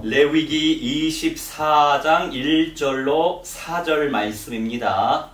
레위기 24장 1절로 4절 말씀입니다.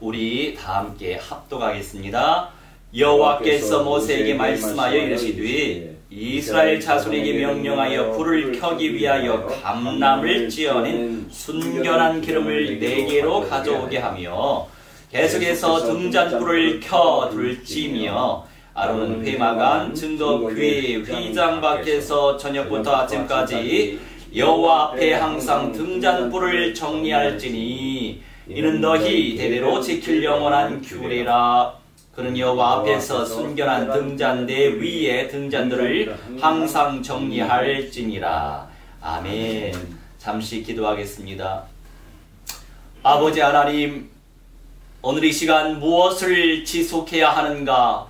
우리 다 함께 합독하겠습니다. 여호와께서 모세에게 말씀하여 이르시되 이스라엘 자손에게 명령하여 불을 켜기 위하여 감람을 찌어낸 순결한 기름을 4개로 가져오게 하며 계속해서 등잔불을 켜 둘지며 아론은 회막안 증거궤 휘장 밖에서 저녁부터 아침까지 여호와 앞에 항상 등잔불을 정리할지니 이는 너희 대대로 지킬 영원한 규례라. 그는 여호와 앞에서 순결한 등잔대 위에 등잔들을 항상 정리할지니라. 아멘. 잠시 기도하겠습니다. 아버지 하나님, 오늘 이 시간 무엇을 지속해야 하는가?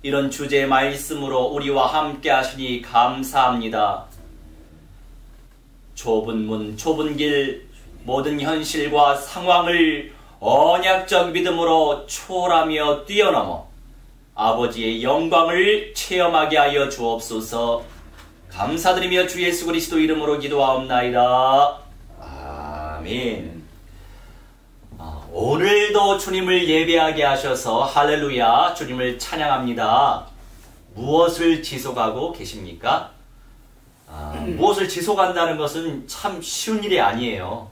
이런 주제의 말씀으로 우리와 함께 하시니 감사합니다. 좁은 문, 좁은 길, 모든 현실과 상황을 언약적 믿음으로 초월하며 뛰어넘어 아버지의 영광을 체험하게 하여 주옵소서. 감사드리며 주 예수 그리스도 이름으로 기도하옵나이다. 아멘. 오늘도 주님을 예배하게 하셔서 할렐루야, 주님을 찬양합니다. 무엇을 지속하고 계십니까? 무엇을 지속한다는 것은 참 쉬운 일이 아니에요.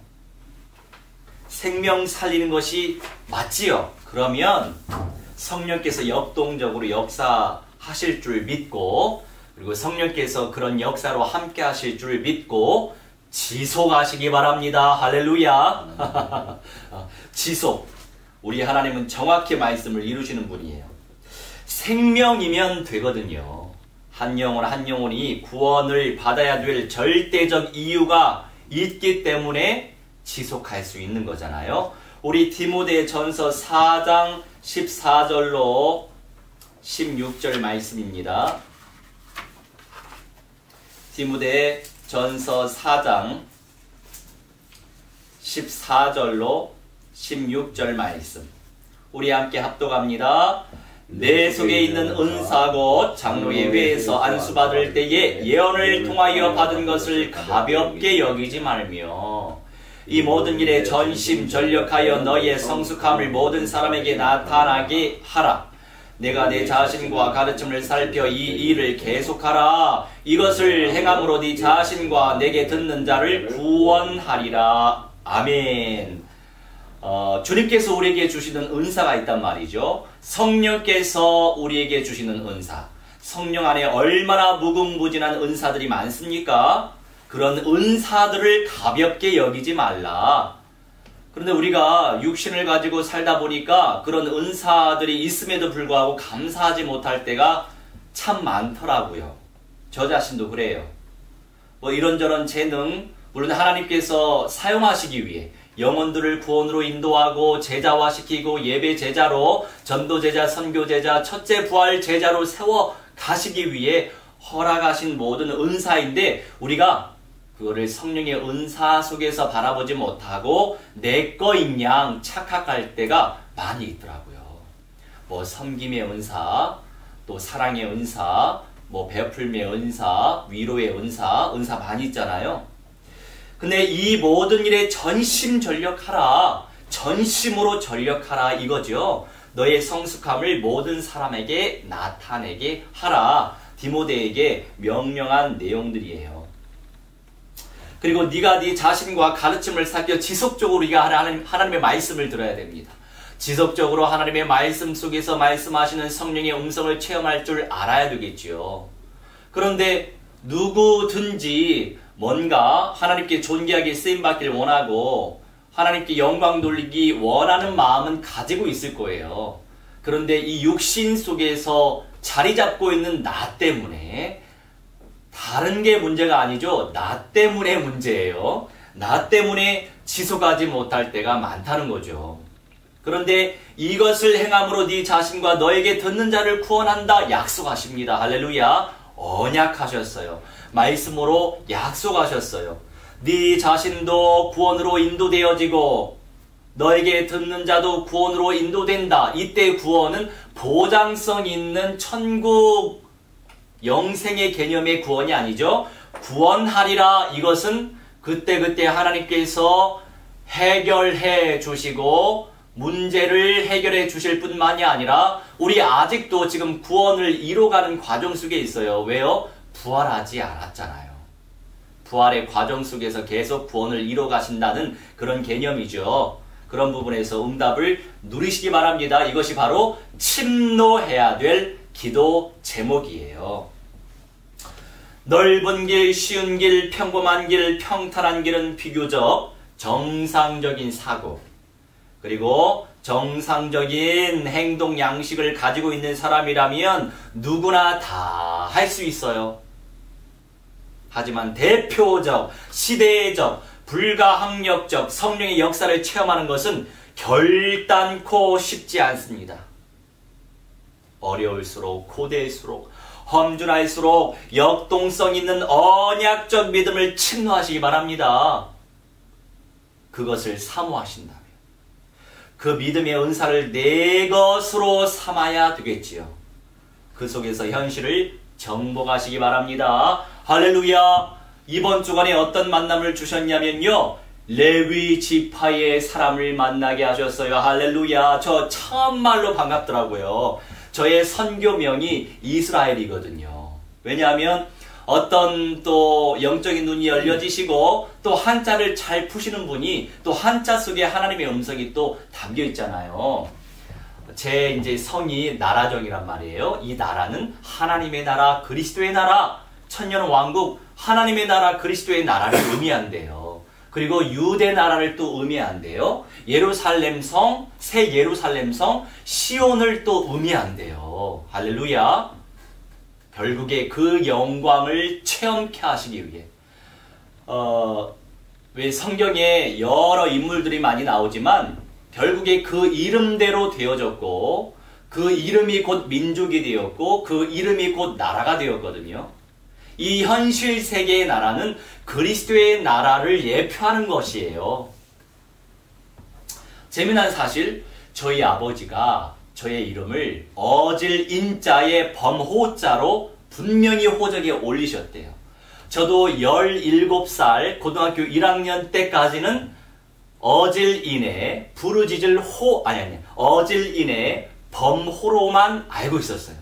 생명 살리는 것이 맞지요. 그러면 성령께서 역동적으로 역사하실 줄 믿고, 그리고 성령께서 그런 역사로 함께 하실 줄 믿고 지속하시기 바랍니다. 할렐루야. 지속. 우리 하나님은 정확히 말씀을 이루시는 분이에요. 생명이면 되거든요. 한 영혼 한 영혼이 구원을 받아야 될 절대적 이유가 있기 때문에 지속할 수 있는 거잖아요. 우리 디모데전서 4장 14절로 16절 말씀입니다. 디모데전서 4장 14절로 16절 말씀, 우리 함께 합독합니다. 내 속에 있는 은사 곧 장로의 회에서 안수받을 때에 예언을 통하여 받은 것을 가볍게 여기지 말며 이 모든 일에 전심전력하여 너의 성숙함을 모든 사람에게 나타나게 하라. 내가 내 자신과 가르침을 살펴 이 일을 계속하라. 이것을 행함으로 네 자신과 내게 듣는 자를 구원하리라. 아멘. 주님께서 우리에게 주시는 은사가 있단 말이죠. 성령께서 우리에게 주시는 은사. 성령 안에 얼마나 무궁무진한 은사들이 많습니까? 그런 은사들을 가볍게 여기지 말라. 그런데 우리가 육신을 가지고 살다 보니까 그런 은사들이 있음에도 불구하고 감사하지 못할 때가 참 많더라고요. 저 자신도 그래요. 뭐 이런저런 재능, 물론 하나님께서 사용하시기 위해 영혼들을 구원으로 인도하고 제자화시키고 예배 제자로, 전도 제자, 선교 제자, 첫째 부활 제자로 세워 가시기 위해 허락하신 모든 은사인데 우리가 그거를 성령의 은사 속에서 바라보지 못하고 내 거인 양 착각할 때가 많이 있더라고요. 뭐 섬김의 은사, 또 사랑의 은사, 뭐 베풀미의 은사, 위로의 은사 많이 있잖아요. 근데 이 모든 일에 전심전력하라. 전심으로 전력하라 이거죠. 너의 성숙함을 모든 사람에게 나타내게 하라. 디모데에게 명령한 내용들이에요. 그리고 네가 네 자신과 가르침을 살펴 지속적으로 네가 하나님의 말씀을 들어야 됩니다. 지속적으로 하나님의 말씀 속에서 말씀하시는 성령의 음성을 체험할 줄 알아야 되겠지요. 그런데 누구든지 뭔가 하나님께 존귀하게 쓰임받기를 원하고 하나님께 영광 돌리기 원하는 마음은 가지고 있을 거예요. 그런데 이 육신 속에서 자리 잡고 있는 나 때문에, 다른 게 문제가 아니죠. 나 때문에 문제예요. 나 때문에 지속하지 못할 때가 많다는 거죠. 그런데 이것을 행함으로 네 자신과 너에게 듣는 자를 구원한다 약속하십니다. 할렐루야. 언약하셨어요. 말씀으로 약속하셨어요. 네 자신도 구원으로 인도되어지고 너에게 듣는 자도 구원으로 인도된다. 이때 구원은 보장성 있는 천국 영생의 개념의 구원이 아니죠. 구원하리라. 이것은 그때그때 하나님께서 해결해 주시고 문제를 해결해 주실 뿐만이 아니라 우리 아직도 지금 구원을 이뤄가는 과정 속에 있어요. 왜요? 부활하지 않았잖아요. 부활의 과정 속에서 계속 구원을 이뤄가신다는 그런 개념이죠. 그런 부분에서 응답을 누리시기 바랍니다. 이것이 바로 침노해야 될 기도 제목이에요. 넓은 길, 쉬운 길, 평범한 길, 평탄한 길은 비교적 정상적인 사고, 그리고 정상적인 행동 양식을 가지고 있는 사람이라면 누구나 다 할 수 있어요. 하지만 대표적, 시대적, 불가항력적 성령의 역사를 체험하는 것은 결단코 쉽지 않습니다. 어려울수록, 고대일수록, 험준할수록 역동성 있는 언약적 믿음을 침노하시기 바랍니다. 그것을 사모하신다면 그 믿음의 은사를 내 것으로 삼아야 되겠지요. 그 속에서 현실을 정복하시기 바랍니다. 할렐루야. 이번 주간에 어떤 만남을 주셨냐면요, 레위 지파의 사람을 만나게 하셨어요. 할렐루야. 저 참말로 반갑더라고요. 저의 선교명이 이스라엘이거든요. 왜냐하면 어떤 또 영적인 눈이 열려지시고 또 한자를 잘 푸시는 분이 또 한자 속에 하나님의 음성이 또 담겨 있잖아요. 제 이제 성이 나라정이란 말이에요. 이 나라는 하나님의 나라, 그리스도의 나라, 천년 왕국, 하나님의 나라, 그리스도의 나라를 의미한대요. 그리고 유대 나라를 또 의미한대요. 예루살렘 성, 새 예루살렘 성, 시온을 또 의미한대요. 할렐루야. 결국에 그 영광을 체험케 하시기 위해 왜 성경에 여러 인물들이 많이 나오지만 결국에 그 이름대로 되어졌고 그 이름이 곧 민족이 되었고 그 이름이 곧 나라가 되었거든요. 이 현실 세계의 나라는 그리스도의 나라를 예표하는 것이에요. 재미난 사실, 저희 아버지가 저의 이름을 어질 인자의 범호자로 분명히 호적에 올리셨대요. 저도 17살 고등학교 1학년 때까지는 어질인의 부르짖을 어질인의 범호로만 알고 있었어요.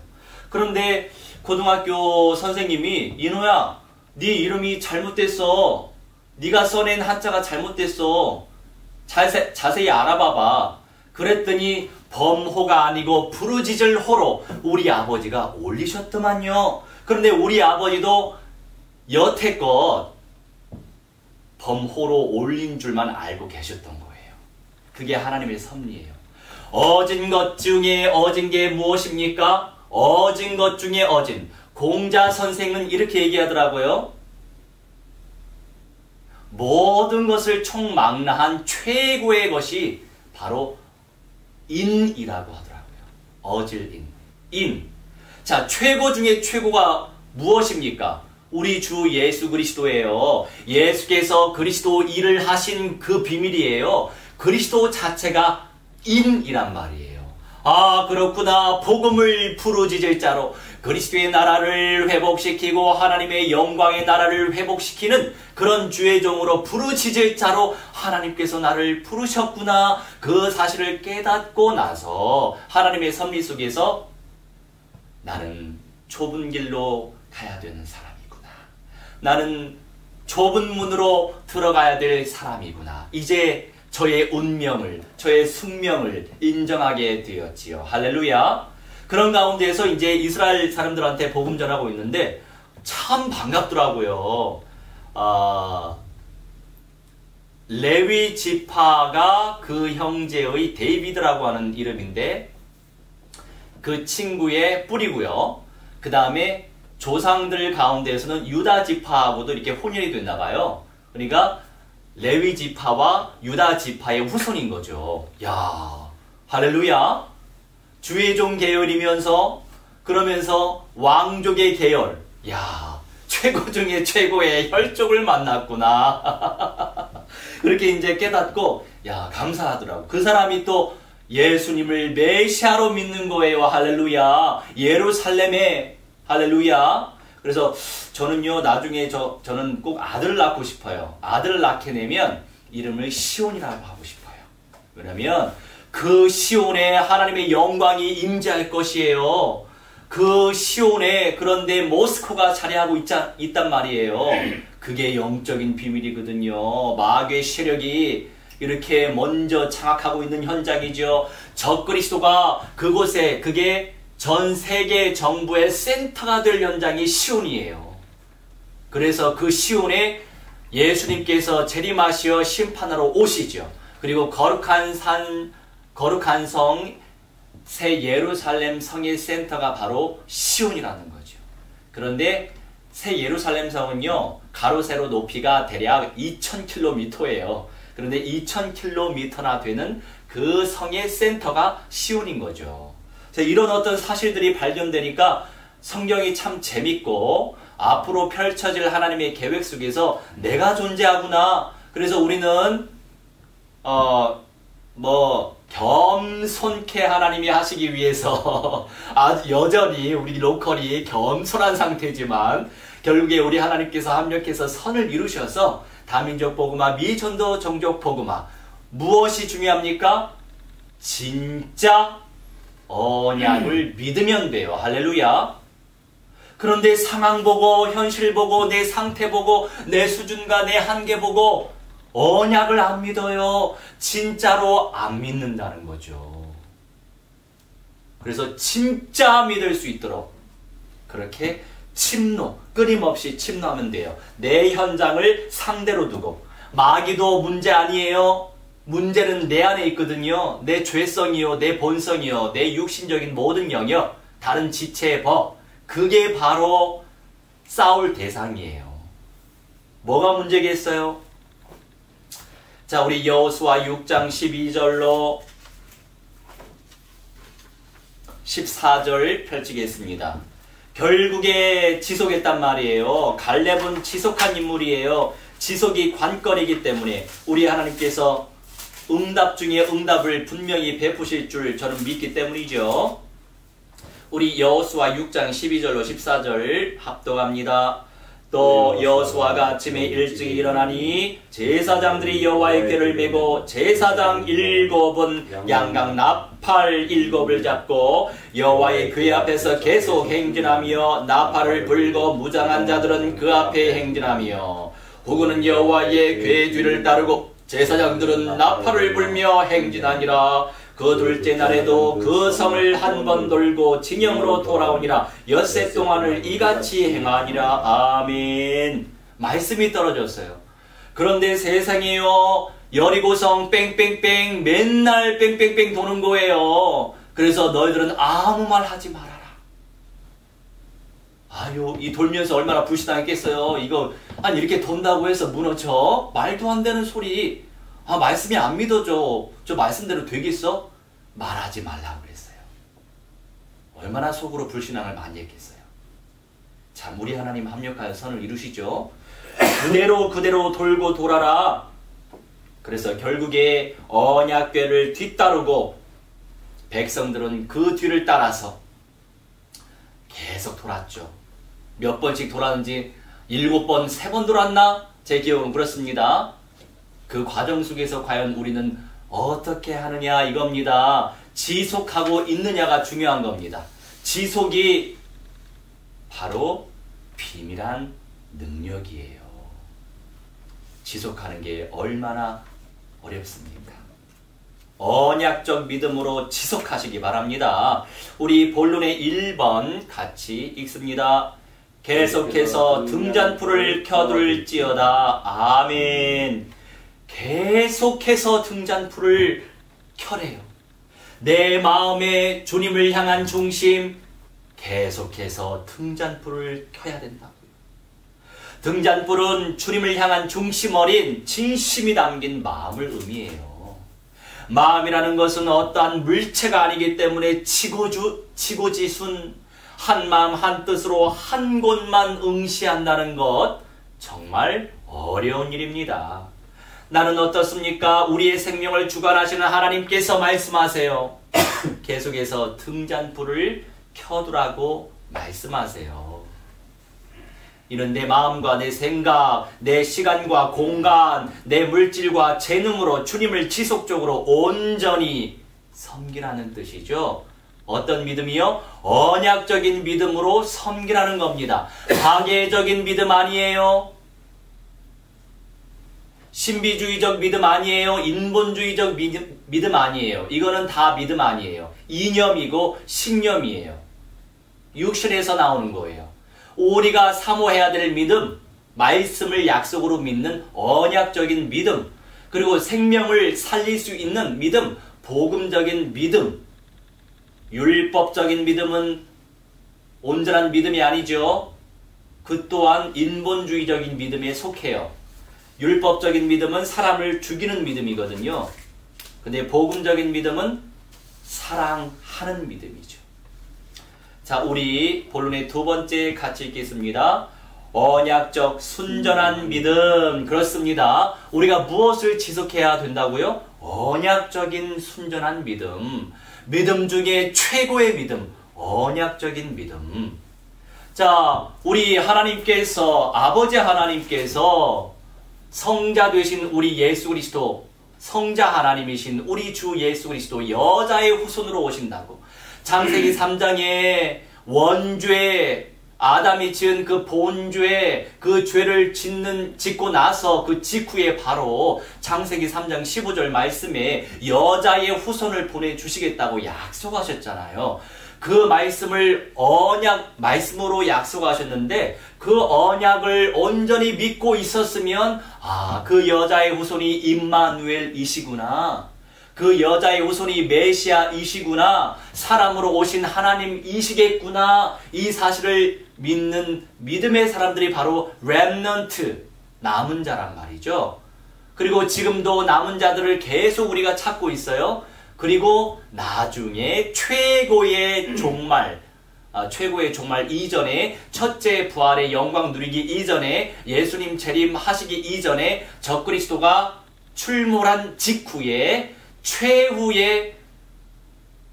그런데 고등학교 선생님이 인호야, 네 이름이 잘못됐어. 네가 써낸 한자가 잘못됐어. 자세히 알아봐봐. 그랬더니 범호가 아니고 부르짖을 호로 우리 아버지가 올리셨더만요. 그런데 우리 아버지도 여태껏 범호로 올린 줄만 알고 계셨던 거예요. 그게 하나님의 섭리예요. 어진 것 중에 어진 게 무엇입니까? 어진 것 중에 어진. 공자 선생은 이렇게 얘기하더라고요. 모든 것을 총망라한 최고의 것이 바로 인이라고 하더라고요. 어질인. 인. 자, 최고 중에 최고가 무엇입니까? 우리 주 예수 그리스도예요. 예수께서 그리스도 일을 하신 그 비밀이에요. 그리스도 자체가 인이란 말이에요. 아, 그렇구나. 복음을 부르짖을 자로 그리스도의 나라를 회복시키고 하나님의 영광의 나라를 회복시키는 그런 주의 종으로 부르짖을 자로 하나님께서 나를 부르셨구나. 그 사실을 깨닫고 나서 하나님의 섭리 속에서 나는 좁은 길로 가야 되는 사람이구나. 나는 좁은 문으로 들어가야 될 사람이구나. 이제 저의 운명을, 저의 숙명을 인정하게 되었지요. 할렐루야. 그런 가운데에서 이제 이스라엘 사람들한테 복음 전하고 있는데 참 반갑더라고요. 레위 지파가 그 형제의 데이비드라고 하는 이름인데 그 친구의 뿌리고요. 그 다음에 조상들 가운데에서는 유다 지파하고도 이렇게 혼혈이 됐나 봐요. 그러니까 레위 지파와 유다 지파의 후손인 거죠. 야, 할렐루야. 주의 종 계열이면서 그러면서 왕족의 계열. 야, 최고 중에 최고의 혈족을 만났구나. 그렇게 이제 깨닫고 야, 감사하더라고. 그 사람이 또 예수님을 메시아로 믿는 거예요. 할렐루야. 예루살렘에 할렐루야. 그래서 저는요, 나중에 저는 꼭 아들을 낳고 싶어요. 아들을 낳게 되면 이름을 시온이라고 하고 싶어요. 왜냐면 그 시온에 하나님의 영광이 임재할 것이에요. 그 시온에, 그런데 모스크가 자리하고 있단 말이에요. 그게 영적인 비밀이거든요. 마귀의 세력이 이렇게 먼저 장악하고 있는 현장이죠. 적그리스도가 그곳에, 그게 전 세계 정부의 센터가 될 현장이 시온이에요. 그래서 그 시온에 예수님께서 재림하시어 심판하러 오시죠. 그리고 거룩한 성, 새 예루살렘 성의 센터가 바로 시온이라는 거죠. 그런데 새 예루살렘 성은요, 가로 세로 높이가 대략 2000km예요. 그런데 2000km나 되는 그 성의 센터가 시온인 거죠. 이런 어떤 사실들이 발견되니까 성경이 참 재밌고 앞으로 펼쳐질 하나님의 계획 속에서 내가 존재하구나. 그래서 우리는 겸손케 하나님이 하시기 위해서 아주 여전히 우리 로컬이 겸손한 상태지만 결국에 우리 하나님께서 합력해서 선을 이루셔서 다민족 복음화, 미전도 종족 복음화, 무엇이 중요합니까? 진짜 언약을 믿으면 돼요. 할렐루야. 그런데 상황 보고, 현실 보고, 내 상태 보고, 내 수준과 내 한계 보고 언약을 안 믿어요. 진짜로 안 믿는다는 거죠. 그래서 진짜 믿을 수 있도록 그렇게 끊임없이 침노하면 돼요. 내 현장을 상대로 두고. 마귀도 문제 아니에요. 문제는 내 안에 있거든요. 내 죄성이요, 내 본성이요, 내 육신적인 모든 영역, 다른 지체의 법, 그게 바로 싸울 대상이에요. 뭐가 문제겠어요? 자, 우리 여호수아 6장 12절로 14절 펼치겠습니다. 결국에 지속했단 말이에요. 갈렙은 지속한 인물이에요. 지속이 관건이기 때문에 우리 하나님께서 응답 중에 응답을 분명히 베푸실 줄 저는 믿기 때문이죠. 우리 여호수아 6장 12절로 14절 합독합니다. 또 여호수아가 아침에 일찍 일어나니 제사장들이 여호와의 궤를 메고 제사장 7은 양각 나팔 7을 잡고 여호와의 궤 앞에서 계속 행진하며 나팔을 불고 무장한 자들은 그 앞에 행진하며 후군은 여호와의 궤 뒤를 따르고 제사장들은 나팔을 불며 행진하니라. 그 둘째 날에도 그 성을 한 번 돌고 진영으로 돌아오니라. 엿새 동안을 이같이 행하니라. 아멘. 말씀이 떨어졌어요. 그런데 세상에요, 여리고성 뺑뺑뺑 맨날 뺑뺑뺑 도는 거예요. 그래서 너희들은 아무 말 하지 말아라. 아유, 이 돌면서 얼마나 불신하겠어요. 이거 이렇게 돈다고 해서 무너져? 말도 안 되는 소리. 말씀이 안 믿어져. 저 말씀대로 되겠어? 말하지 말라고 그랬어요. 얼마나 속으로 불신앙을 많이 했겠어요. 참, 우리 하나님 합력하여 선을 이루시죠. 그대로 돌고 돌아라. 그래서 결국에 언약궤를 뒤따르고 백성들은 그 뒤를 따라서 계속 돌았죠. 몇 번씩 돌았는지 7번, 3번 돌았나? 제 기억은 그렇습니다. 그 과정 속에서 과연 우리는 어떻게 하느냐 이겁니다. 지속하고 있느냐가 중요한 겁니다. 지속이 바로 비밀한 능력이에요. 지속하는 게 얼마나 어렵습니까? 언약적 믿음으로 지속하시기 바랍니다. 우리 본론의 1번 같이 읽습니다. 계속해서 등잔불을 켜둘지어다. 아멘. 계속해서 등잔불을 켜래요. 내 마음에 주님을 향한 중심, 계속해서 등잔불을 켜야 된다고요. 등잔불은 주님을 향한 중심 어린 진심이 담긴 마음을 의미해요. 마음이라는 것은 어떠한 물체가 아니기 때문에 지고지순 한 마음 한 뜻으로 한 곳만 응시한다는 것 정말 어려운 일입니다. 나는 어떻습니까? 우리의 생명을 주관하시는 하나님께서 말씀하세요. 계속해서 등잔불을 켜두라고 말씀하세요. 이는 내 마음과 내 생각, 내 시간과 공간, 내 물질과 재능으로 주님을 지속적으로 온전히 섬기라는 뜻이죠. 어떤 믿음이요? 언약적인 믿음으로 섬기라는 겁니다. 파괴적인 믿음 아니에요. 신비주의적 믿음 아니에요. 인본주의적 믿음 아니에요. 이거는 다 믿음 아니에요. 이념이고 신념이에요. 육신에서 나오는 거예요. 우리가 사모해야 될 믿음, 말씀을 약속으로 믿는 언약적인 믿음, 그리고 생명을 살릴 수 있는 믿음, 복음적인 믿음. 율법적인 믿음은 온전한 믿음이 아니죠. 그 또한 인본주의적인 믿음에 속해요. 율법적인 믿음은 사람을 죽이는 믿음이거든요. 근데 복음적인 믿음은 사랑하는 믿음이죠. 자, 우리 본론의 두 번째 같이 읽겠습니다. 언약적 순전한 믿음. 그렇습니다. 우리가 무엇을 지속해야 된다고요? 언약적인 순전한 믿음. 믿음 중에 최고의 믿음. 언약적인 믿음. 자, 우리 하나님께서, 아버지 하나님께서 성자 되신 우리 예수 그리스도, 성자 하나님이신 우리 주 예수 그리스도 여자의 후손으로 오신다고. 창세기 3장에 원죄, 아담이 지은 그 본죄, 그 죄를 짓고 나서 그 직후에 바로 창세기 3장 15절 말씀에 여자의 후손을 보내주시겠다고 약속하셨잖아요. 그 말씀을 언약 말씀으로 약속하셨는데 그 언약을 온전히 믿고 있었으면 그 여자의 후손이 임마누엘이시구나. 그 여자의 후손이 메시아이시구나. 사람으로 오신 하나님이시겠구나. 이 사실을 믿는 믿음의 사람들이 바로 렘넌트, 남은 자란 말이죠. 그리고 지금도 남은 자들을 계속 우리가 찾고 있어요. 그리고 나중에 최고의 종말 이전에, 첫째 부활의 영광 누리기 이전에, 예수님 재림하시기 이전에, 적그리스도가 출몰한 직후에 최후의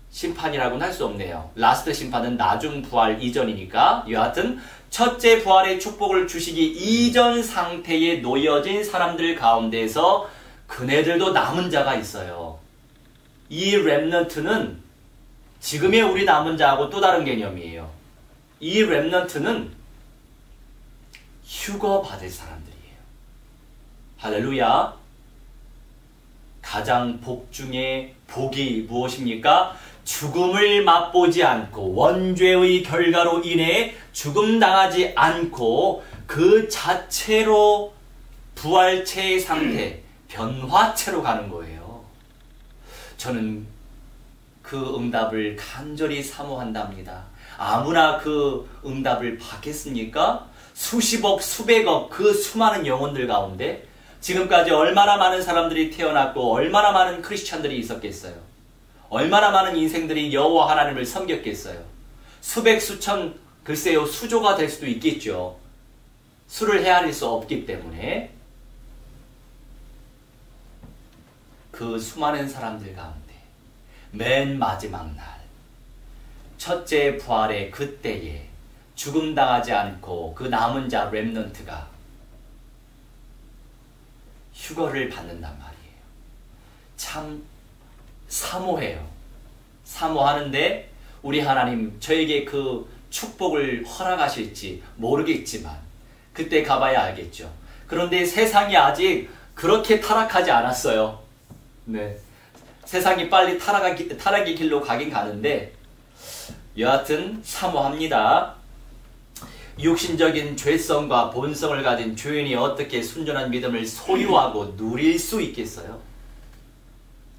심판이라고는 할 수 없네요. 라스트 심판은 나중 부활 이전이니까. 여하튼 첫째 부활의 축복을 주시기 이전 상태에 놓여진 사람들 가운데서 그네들도 남은 자가 있어요. 이 렘넌트는 지금의 우리 남은 자하고 또 다른 개념이에요. 이 렘넌트는 휴거 받을 사람들이에요. 할렐루야. 가장 복 중에 복이 무엇입니까? 죽음을 맛보지 않고 원죄의 결과로 인해 죽음 당하지 않고 그 자체로 부활체의 상태, 변화체로 가는 거예요. 저는 그 응답을 간절히 사모한답니다. 아무나 그 응답을 받겠습니까? 수십억, 수백억 그 수많은 영혼들 가운데 지금까지 얼마나 많은 사람들이 태어났고 얼마나 많은 크리스찬들이 있었겠어요. 얼마나 많은 인생들이 여호와 하나님을 섬겼겠어요. 수백, 수천, 글쎄요 수조가 될 수도 있겠죠. 수를 헤아릴 수 없기 때문에 그 수많은 사람들 가운데 맨 마지막 날 첫째 부활의 그때에 죽음 당하지 않고 그 남은 자 렘넌트가 휴거를 받는단 말이에요. 참 사모해요. 사모하는데 우리 하나님 저에게 그 축복을 허락하실지 모르겠지만 그때 가봐야 알겠죠. 그런데 세상이 아직 그렇게 타락하지 않았어요. 네, 세상이 빨리 타락의 길로 가긴 가는데 여하튼 사모합니다. 육신적인 죄성과 본성을 가진 죄인이 어떻게 순전한 믿음을 소유하고 누릴 수 있겠어요?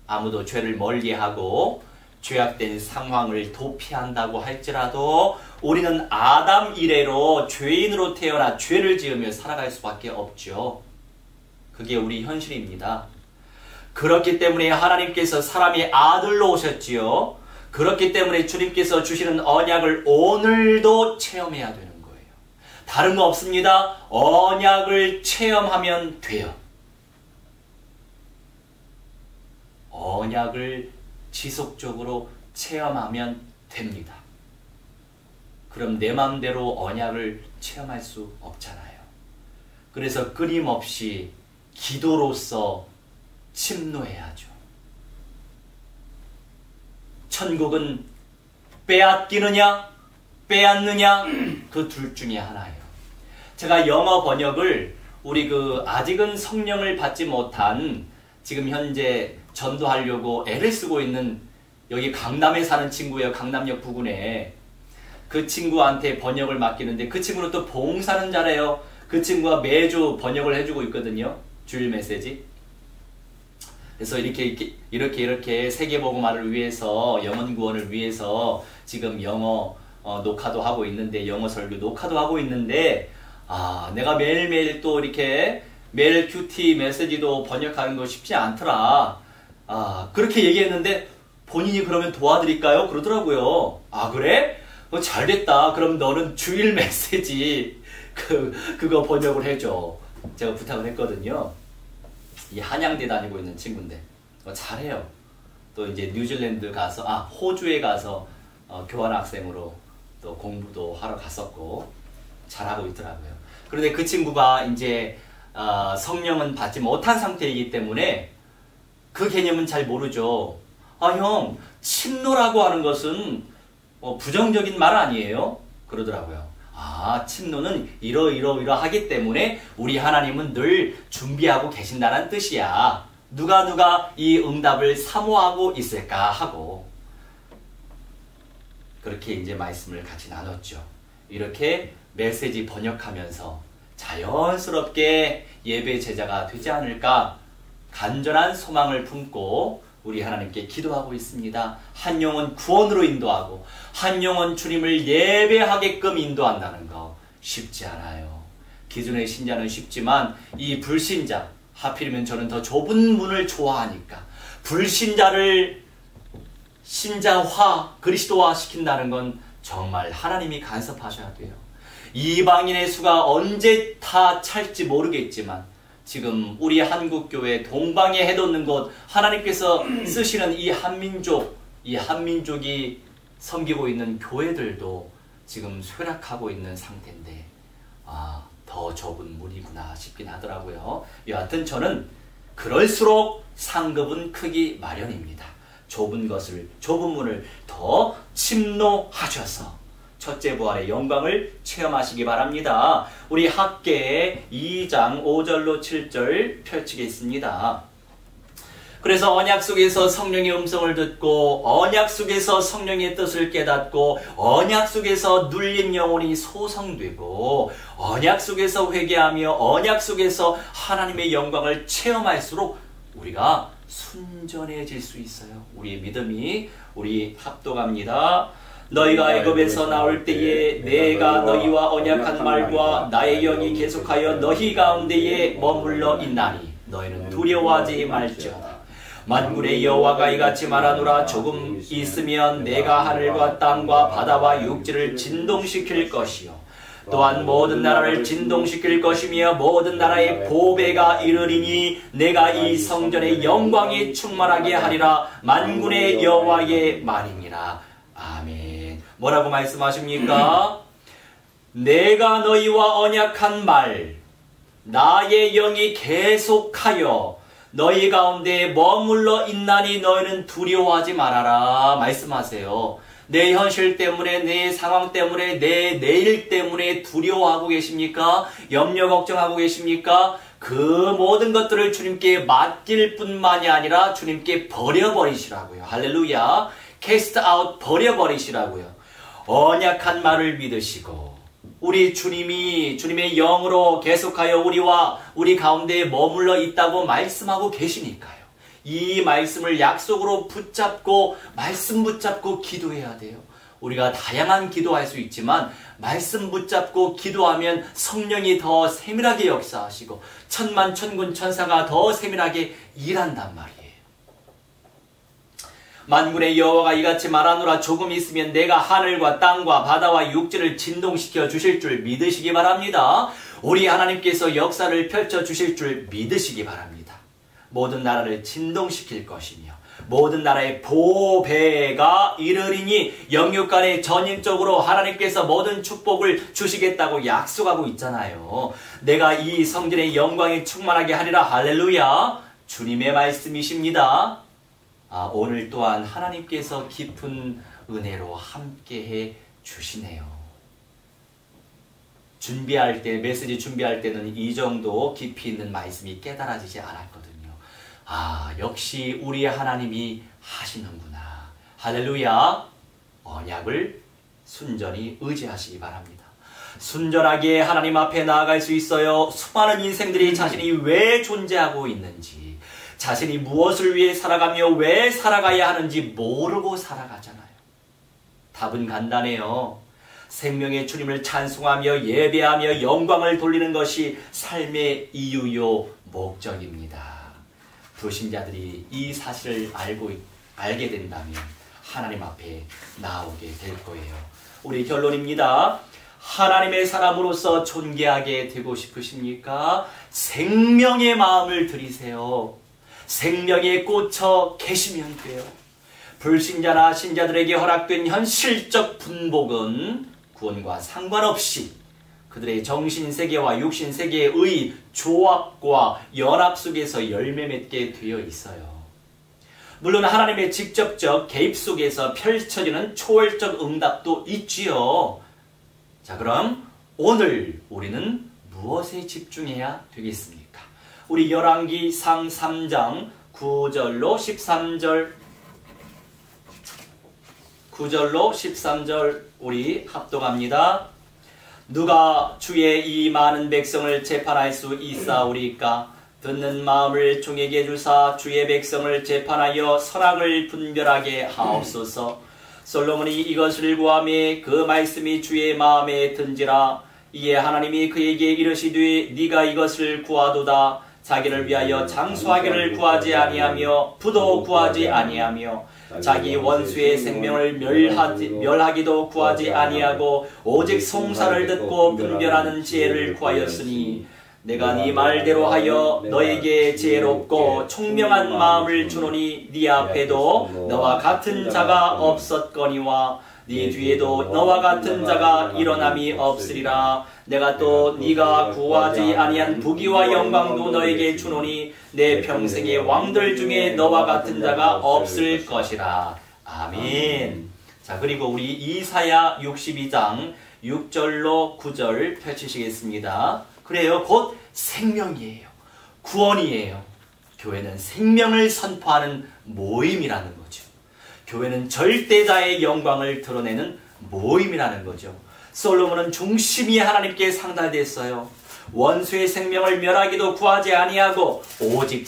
아무도 죄를 멀리하고 죄악된 상황을 도피한다고 할지라도 우리는 아담 이래로 죄인으로 태어나 죄를 지으며 살아갈 수밖에 없죠. 그게 우리 현실입니다. 그렇기 때문에 하나님께서 사람의 아들로 오셨지요. 그렇기 때문에 주님께서 주시는 언약을 오늘도 체험해야 되는 거예요. 다른 거 없습니다. 언약을 체험하면 돼요. 언약을 지속적으로 체험하면 됩니다. 그럼 내 마음대로 언약을 체험할 수 없잖아요. 그래서 끊임없이 기도로서 침노해야죠. 천국은 빼앗기느냐 빼앗느냐 그 둘 중에 하나예요. 제가 영어 번역을 우리 아직은 성령을 받지 못한 지금 현재 전도하려고 애를 쓰고 있는 여기 강남에 사는 친구예요. 강남역 부근에. 그 친구한테 번역을 맡기는데 그 친구는 또 봉사는 잘해요. 그 친구가 매주 번역을 해주고 있거든요. 주일 메시지. 그래서 이렇게 세계복음화를 위해서 영혼 구원을 위해서 지금 영어 녹화도 하고 있는데 영어 설교 녹화도 하고 있는데 내가 매일매일 또 이렇게 매일 큐티 메시지도 번역하는 거 쉽지 않더라. 그렇게 얘기했는데 본인이 그러면 도와드릴까요? 그러더라고요. 그래? 잘 됐다. 그럼 너는 주일 메시지 그거 번역을 해줘. 제가 부탁을 했거든요. 이 한양대 다니고 있는 친구인데 잘해요. 또 이제 뉴질랜드 가서 호주에 가서 교환학생으로 또 공부도 하러 갔었고 잘하고 있더라고요. 그런데 그 친구가 이제 성령은 받지 못한 상태이기 때문에 그 개념은 잘 모르죠. 형, 침노라고 하는 것은 부정적인 말 아니에요? 그러더라고요. 침노는 이러하기 때문에 우리 하나님은 늘 준비하고 계신다는 뜻이야. 누가 이 응답을 사모하고 있을까 하고 그렇게 이제 말씀을 같이 나눴죠. 이렇게 메시지 번역하면서 자연스럽게 예배 제자가 되지 않을까 간절한 소망을 품고 우리 하나님께 기도하고 있습니다. 한 영혼 구원으로 인도하고 한 영혼 주님을 예배하게끔 인도한다는 거 쉽지 않아요. 기존의 신자는 쉽지만 이 불신자, 하필이면 저는 더 좁은 문을 좋아하니까 불신자를 신자화, 그리스도화 시킨다는 건 정말 하나님이 간섭하셔야 돼요. 이방인의 수가 언제 다 찰지 모르겠지만 지금 우리 한국교회 동방에 해돋는 곳 하나님께서 쓰시는 이 한민족이 섬기고 있는 교회들도 지금 쇠락하고 있는 상태인데 더 좁은 문이구나 싶긴 하더라고요. 여하튼 저는 그럴수록 상급은 크기 마련입니다. 좁은 문을 더 침노하셔서 첫째 부활의 영광을 체험하시기 바랍니다. 우리 학궤 2장 5절로 7절 펼치겠습니다. 그래서 언약 속에서 성령의 음성을 듣고 언약 속에서 성령의 뜻을 깨닫고 언약 속에서 눌린 영혼이 소성되고 언약 속에서 회개하며 언약 속에서 하나님의 영광을 체험할수록 우리가 순전해질 수 있어요. 우리의 믿음이 우리 합독합니다. 너희가 애굽에서 나올 때에 내가 너희와 언약한 말과 나의 영이 계속하여 너희 가운데에 머물러 있나니 너희는 두려워하지 말지어다. 만군의 여호와가 이같이 말하노라. 조금 있으면 내가 하늘과 땅과 바다와 육지를 진동시킬 것이요 또한 모든 나라를 진동시킬 것이며 모든 나라의 보배가 이르리니 내가 이 성전의 영광이 충만하게 하리라. 만군의 여호와의 말이니라. 아멘. 뭐라고 말씀하십니까? 내가 너희와 언약한 말 나의 영이 계속하여 너희 가운데 머물러 있나니 너희는 두려워하지 말아라 말씀하세요. 내 현실 때문에, 내 상황 때문에, 내 내일 때문에 두려워하고 계십니까? 염려 걱정하고 계십니까? 그 모든 것들을 주님께 맡길 뿐만이 아니라 주님께 버려버리시라고요. 할렐루야. cast out, 버려버리시라고요. 언약한 말을 믿으시고 우리 주님의 영으로 계속하여 우리 가운데 머물러 있다고 말씀하고 계시니까요. 이 말씀을 약속으로 말씀 붙잡고 기도해야 돼요. 우리가 다양한 기도할 수 있지만 말씀 붙잡고 기도하면 성령이 더 세밀하게 역사하시고 천만 천군 천사가 더 세밀하게 일한단 말이에요. 만군의 여호와가 이같이 말하노라. 조금 있으면 내가 하늘과 땅과 바다와 육지를 진동시켜 주실 줄 믿으시기 바랍니다. 우리 하나님께서 역사를 펼쳐 주실 줄 믿으시기 바랍니다. 모든 나라를 진동시킬 것이며 모든 나라의 보배가 이르리니 영육 간에 전인적으로 하나님께서 모든 축복을 주시겠다고 약속하고 있잖아요. 내가 이 성전의 영광이 충만하게 하리라. 할렐루야. 주님의 말씀이십니다. 오늘 또한 하나님께서 깊은 은혜로 함께해 주시네요. 준비할 때, 메시지 준비할 때는 이 정도 깊이 있는 말씀이 깨달아지지 않았거든요. 역시 우리의 하나님이 하시는구나. 할렐루야. 언약을 순전히 의지하시기 바랍니다. 순전하게 하나님 앞에 나아갈 수 있어요. 수많은 인생들이 자신이 왜 존재하고 있는지, 자신이 무엇을 위해 살아가며 왜 살아가야 하는지 모르고 살아가잖아요. 답은 간단해요. 생명의 주님을 찬송하며 예배하며 영광을 돌리는 것이 삶의 이유요 목적입니다. 불신자들이 이 사실을 알게 된다면 하나님 앞에 나오게 될 거예요. 우리 결론입니다. 하나님의 사람으로서 존귀하게 되고 싶으십니까? 생명의 마음을 들이세요. 생명에 꽂혀 계시면 돼요. 불신자나 신자들에게 허락된 현실적 분복은 구원과 상관없이 그들의 정신세계와 육신세계의 조합과 연합 속에서 열매 맺게 되어 있어요. 물론 하나님의 직접적 개입 속에서 펼쳐지는 초월적 응답도 있지요. 자, 그럼 오늘 우리는 무엇에 집중해야 되겠습니까? 우리 열왕기상 3장 9절로 13절 우리 합독합니다. 누가 주의 이 많은 백성을 재판할 수 있사오리까? 듣는 마음을 종에게 주사 주의 백성을 재판하여 선악을 분별하게 하옵소서. 솔로몬이 이것을 구하매 그 말씀이 주의 마음에 든지라. 이에 하나님이 그에게 이르시되 네가 이것을 구하도다. 자기를 위하여 장수하기를 구하지 아니하며 부도 구하지 아니하며 자기 원수의 생명을 멸하기도 구하지 아니하고 오직 송사를 듣고 분별하는 지혜를 구하였으니 내가 네 말대로 하여 너에게 지혜롭고 총명한 마음을 주노니 네 앞에도 너와 같은 자가 없었거니와 네 뒤에도 너와 같은 자가 일어남이 없으리라. 내가 또 네가 구하지 아니한 부귀와 영광도 너에게 주노니 내 평생의 왕들 중에 너와 같은 자가 없을 것이라. 아멘. 자, 그리고 우리 이사야 62장 6절로 9절 펼치시겠습니다. 그래요. 곧 생명이에요. 구원이에요. 교회는 생명을 선포하는 모임이라는 거죠. 교회는 절대자의 영광을 드러내는 모임이라는 거죠. 솔로몬은 중심이 하나님께 상달됐어요. 원수의 생명을 멸하기도 구하지 아니하고 오직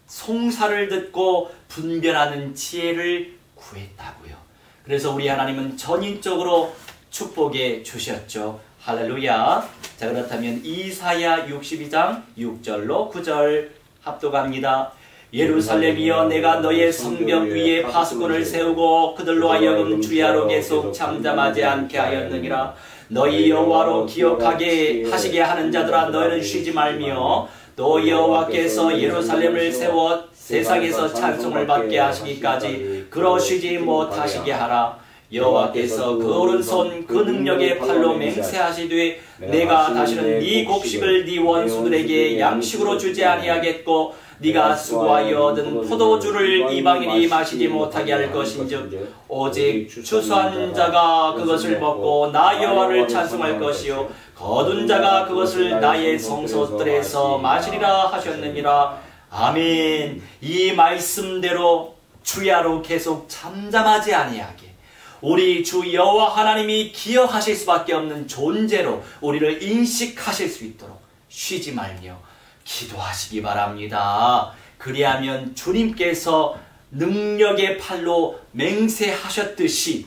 송사를 듣고 분별하는 지혜를 구했다고요. 그래서 우리 하나님은 전인적으로 축복해 주셨죠. 할렐루야. 자, 그렇다면 이사야 62장 6절로 9절 합독합니다. 예루살렘이여, 내가 너의 성벽 위에 파수꾼을 세우고 그들로 하여금 주야로 계속 잠잠하지 않게 하였느니라. 너희 여호와로 기억하게 하시게 하는 자들아, 너희는 쉬지 말며 또 여호와께서 예루살렘을 세워 세상에서 찬송을 받게 하시기까지 그러쉬지 못하시게 하라. 여호와께서 그 오른손 그 능력의 팔로 맹세하시되 내가 다시는 네 곡식을 네 원수들에게 양식으로 주지 아니하겠고 네가 수고하여 얻은 포도주를 이방인이 마시지 못하게 할 것인즉 오직 추수한 자가 그것을 먹고 나 여호와를 찬송할 것이요 거둔 자가 그것을 나의 성소들에서 마시리라 하셨느니라. 아멘. 이 말씀대로 주야로 계속 잠잠하지 아니하게 우리 주 여호와 하나님이 기억하실 수밖에 없는 존재로 우리를 인식하실 수 있도록 쉬지 말며 기도하시기 바랍니다. 그리하면 주님께서 능력의 팔로 맹세하셨듯이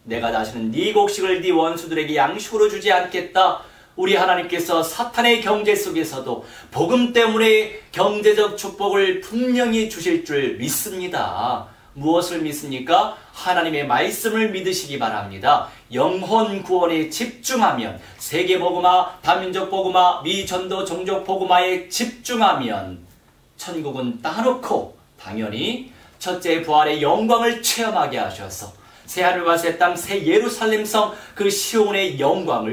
내가 다시는 네 곡식을 네 원수들에게 양식으로 주지 않겠다. 우리 하나님께서 사탄의 경제 속에서도 복음 때문에 경제적 축복을 분명히 주실 줄 믿습니다. 무엇을 믿습니까? 하나님의 말씀을 믿으시기 바랍니다. 영혼 구원에 집중하면, 세계복음화, 다민족 복음화, 미전도 종족 복음화에 집중하면 천국은 따놓고 당연히 첫째 부활의 영광을 체험하게 하셔서 새하늘과 새 땅 새 예루살렘성 그 시온의 영광을